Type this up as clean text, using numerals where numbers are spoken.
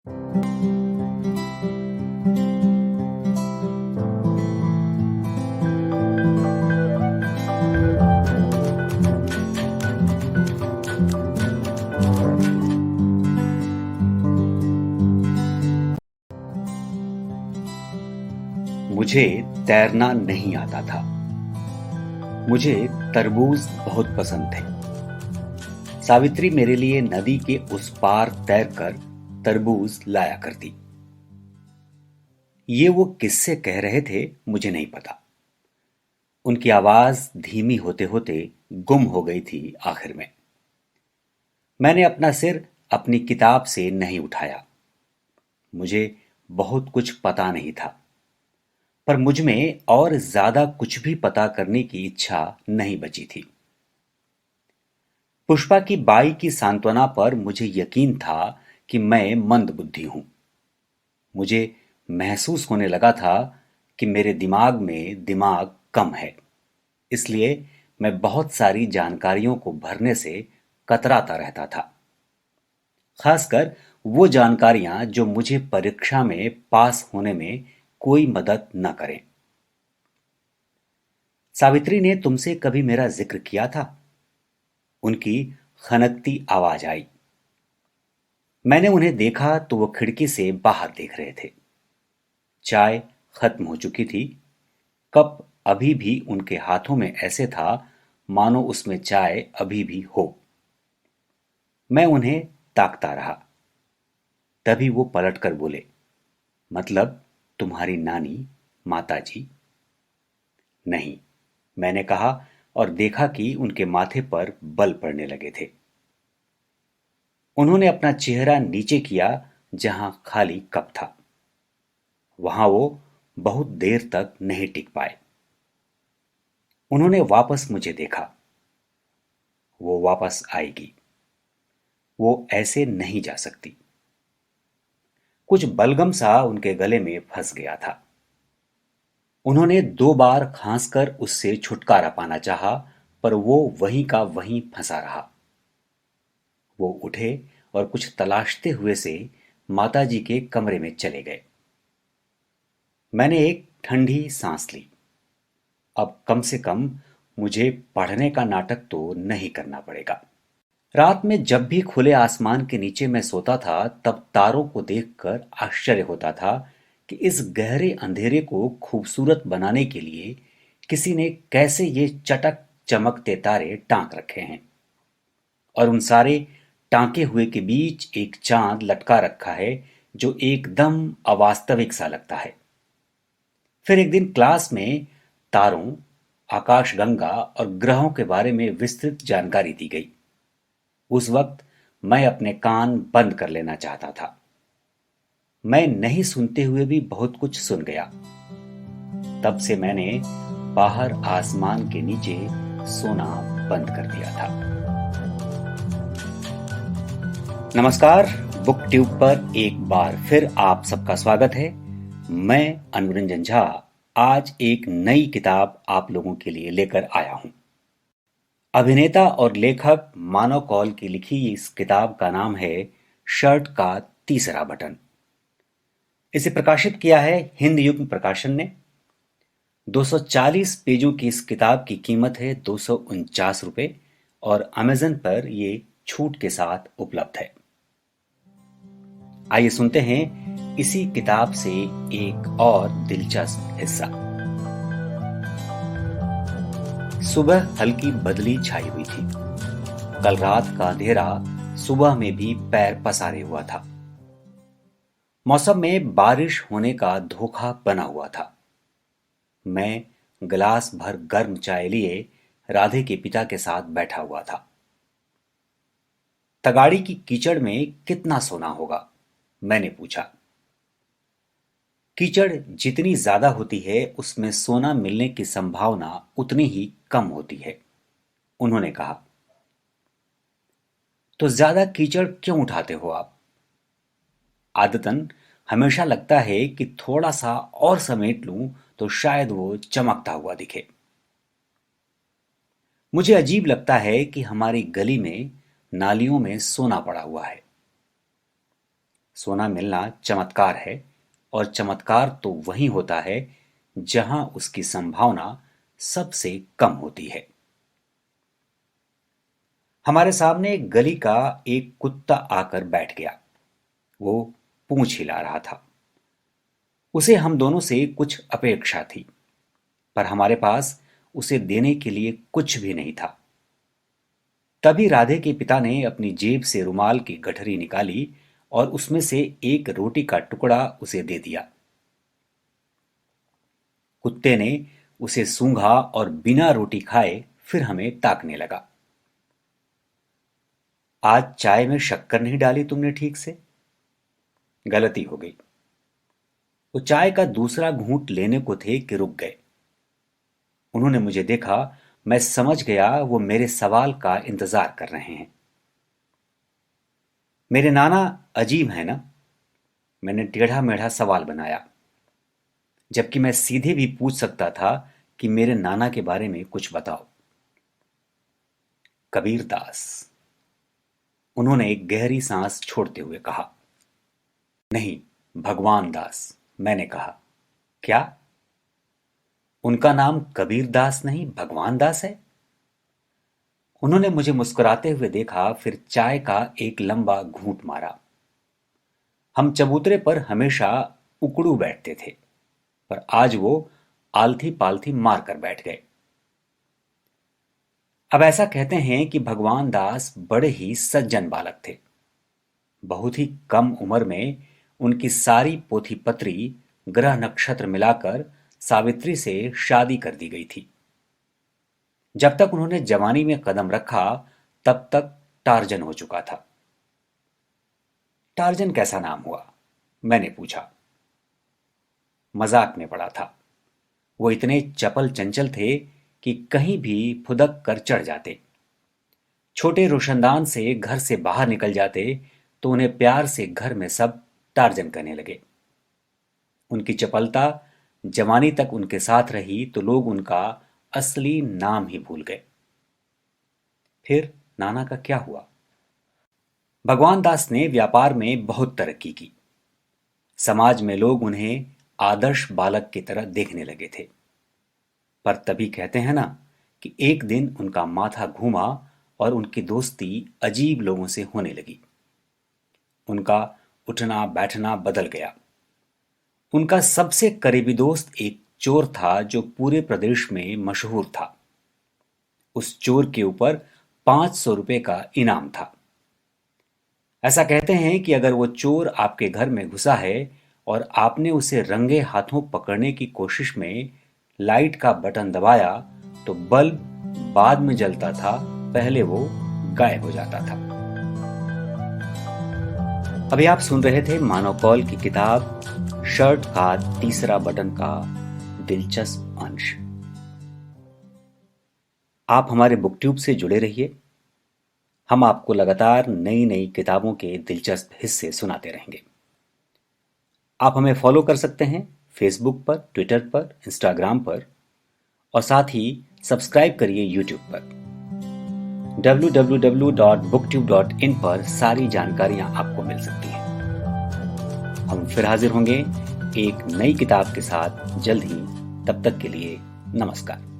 मुझे तैरना नहीं आता था। मुझे तरबूज बहुत पसंद थे। सावित्री मेरे लिए नदी के उस पार तैरकर तरबूज लाया करती। ये वो किससे कह रहे थे मुझे नहीं पता। उनकी आवाज धीमी होते होते गुम हो गई थी आखिर में। मैंने अपना सिर अपनी किताब से नहीं उठाया। मुझे बहुत कुछ पता नहीं था, पर मुझ में और ज्यादा कुछ भी पता करने की इच्छा नहीं बची थी। पुष्पा की बाई की सांत्वना पर मुझे यकीन था कि मैं मंदबुद्धि हूं। मुझे महसूस होने लगा था कि मेरे दिमाग में दिमाग कम है। इसलिए मैं बहुत सारी जानकारियों को भरने से कतराता रहता था, खासकर वो जानकारियां जो मुझे परीक्षा में पास होने में कोई मदद न करें। सावित्री ने तुमसे कभी मेरा जिक्र किया था? उनकी खनकती आवाज आई। मैंने उन्हें देखा तो वो खिड़की से बाहर देख रहे थे। चाय खत्म हो चुकी थी। कप अभी भी उनके हाथों में ऐसे था मानो उसमें चाय अभी भी हो। मैं उन्हें ताकता रहा। तभी वो पलटकर बोले, मतलब तुम्हारी नानी, माताजी? नहीं, मैंने कहा, और देखा कि उनके माथे पर बल पड़ने लगे थे। उन्होंने अपना चेहरा नीचे किया जहां खाली कप था। वहां वो बहुत देर तक नहीं टिक पाए। उन्होंने वापस मुझे देखा। वो वापस आएगी। वो ऐसे नहीं जा सकती। कुछ बलगम सा उनके गले में फंस गया था। उन्होंने 2 बार खांसकर उससे छुटकारा पाना चाहा, पर वो वहीं का वहीं फंसा रहा। वो उठे और कुछ तलाशते हुए से माताजी के कमरे में चले गए। मैंने एक ठंडी सांस ली। अब कम से कम मुझे पढ़ने का नाटक तो नहीं करना पड़ेगा। रात में जब भी खुले आसमान के नीचे मैं सोता था, तब तारों को देखकर आश्चर्य होता था कि इस गहरे अंधेरे को खूबसूरत बनाने के लिए किसी ने कैसे ये चटक चमकते तारे टांक रखे हैं। और उन सारे टांके हुए के बीच एक चांद लटका रखा है जो एकदम अवास्तविक सा लगता है। फिर एक दिन क्लास में तारों, आकाशगंगा और ग्रहों के बारे में विस्तृत जानकारी दी गई। उस वक्त मैं अपने कान बंद कर लेना चाहता था। मैं नहीं सुनते हुए भी बहुत कुछ सुन गया। तब से मैंने बाहर आसमान के नीचे सोना बंद कर दिया था। नमस्कार। बुक ट्यूब पर एक बार फिर आप सबका स्वागत है। मैं अनुरंजन झा आज एक नई किताब आप लोगों के लिए लेकर आया हूं। अभिनेता और लेखक मानव कौल की लिखी इस किताब का नाम है शर्ट का तीसरा बटन। इसे प्रकाशित किया है हिंद युग प्रकाशन ने। 240 पेजों की इस किताब की कीमत है 249 रुपये और अमेजन पर ये छूट के साथ उपलब्ध है। आइए सुनते हैं इसी किताब से एक और दिलचस्प हिस्सा। सुबह हल्की बदली छाई हुई थी। कल रात का अंधेरा सुबह में भी पैर पसारे हुआ था। मौसम में बारिश होने का धोखा बना हुआ था। मैं गिलास भर गर्म चाय लिए राधे के पिता के साथ बैठा हुआ था। तगाड़ी की कीचड़ में कितना सोना होगा? मैंने पूछा। कीचड़ जितनी ज्यादा होती है उसमें सोना मिलने की संभावना उतनी ही कम होती है, उन्होंने कहा। तो ज्यादा कीचड़ क्यों उठाते हो आप? आदतन हमेशा लगता है कि थोड़ा सा और समेट लूं तो शायद वो चमकता हुआ दिखे। मुझे अजीब लगता है कि हमारी गली में नालियों में सोना पड़ा हुआ है। सोना मिलना चमत्कार है, और चमत्कार तो वही होता है जहां उसकी संभावना सबसे कम होती है। हमारे सामने एक गली का एक कुत्ता आकर बैठ गया। वो पूंछ हिला रहा था। उसे हम दोनों से कुछ अपेक्षा थी, पर हमारे पास उसे देने के लिए कुछ भी नहीं था। तभी राधे के पिता ने अपनी जेब से रुमाल की गठरी निकाली और उसमें से एक रोटी का टुकड़ा उसे दे दिया। कुत्ते ने उसे सूंघा और बिना रोटी खाए फिर हमें ताकने लगा। आज चाय में शक्कर नहीं डाली तुमने ठीक से? गलती हो गई। वो चाय का दूसरा घूंट लेने को थे कि रुक गए। उन्होंने मुझे देखा। मैं समझ गया वो मेरे सवाल का इंतजार कर रहे हैं। मेरे नाना अजीब है ना? मैंने टेढ़ा मेढ़ा सवाल बनाया, जबकि मैं सीधे भी पूछ सकता था कि मेरे नाना के बारे में कुछ बताओ। कबीर दास, उन्होंने एक गहरी सांस छोड़ते हुए कहा। नहीं, भगवान दास, मैंने कहा। क्या? उनका नाम कबीर दास नहीं भगवान दास है? उन्होंने मुझे मुस्कुराते हुए देखा, फिर चाय का एक लंबा घूंट मारा। हम चबूतरे पर हमेशा उकड़ू बैठते थे, पर आज वो आलथी पालथी मार कर बैठ गए। अब ऐसा कहते हैं कि भगवान दास बड़े ही सज्जन बालक थे। बहुत ही कम उम्र में उनकी सारी पोथी पत्री, ग्रह नक्षत्र मिलाकर सावित्री से शादी कर दी गई थी। जब तक उन्होंने जवानी में कदम रखा, तब तक टार्जन हो चुका था। टार्जन कैसा नाम हुआ? मैंने पूछा। मजाक में पड़ा था। वो इतने चपल चंचल थे कि कहीं भी फुदक कर चढ़ जाते। छोटे रोशनदान से घर से बाहर निकल जाते तो उन्हें प्यार से घर में सब टार्जन कहने लगे। उनकी चपलता जवानी तक उनके साथ रही तो लोग उनका असली नाम ही भूल गए। फिर नाना का क्या हुआ? भगवान दास ने व्यापार में बहुत तरक्की की। समाज में लोग उन्हें आदर्श बालक की तरह देखने लगे थे। पर तभी कहते हैं ना कि एक दिन उनका माथा घूमा और उनकी दोस्ती अजीब लोगों से होने लगी। उनका उठना बैठना बदल गया। उनका सबसे करीबी दोस्त एक चोर था जो पूरे प्रदेश में मशहूर था। उस चोर के ऊपर 500 रुपए का इनाम था। ऐसा कहते हैं कि अगर वो चोर आपके घर में घुसा है और आपने उसे रंगे हाथों पकड़ने की कोशिश में लाइट का बटन दबाया तो बल्ब बाद में जलता था, पहले वो गायब हो जाता था। अभी आप सुन रहे थे मानव कौल की किताब शर्ट का तीसरा बटन का दिलचस्प अंश। आप हमारे बुकट्यूब से जुड़े रहिए। हम आपको लगातार नई नई किताबों के दिलचस्प हिस्से सुनाते रहेंगे। आप हमें फॉलो कर सकते हैं फेसबुक पर, ट्विटर पर, इंस्टाग्राम पर, और साथ ही सब्सक्राइब करिए यूट्यूब पर। www.booktube.in पर सारी जानकारियां आपको मिल सकती हैं। हम फिर हाजिर होंगे एक नई किताब के साथ जल्द ही। तब तक के लिए नमस्कार।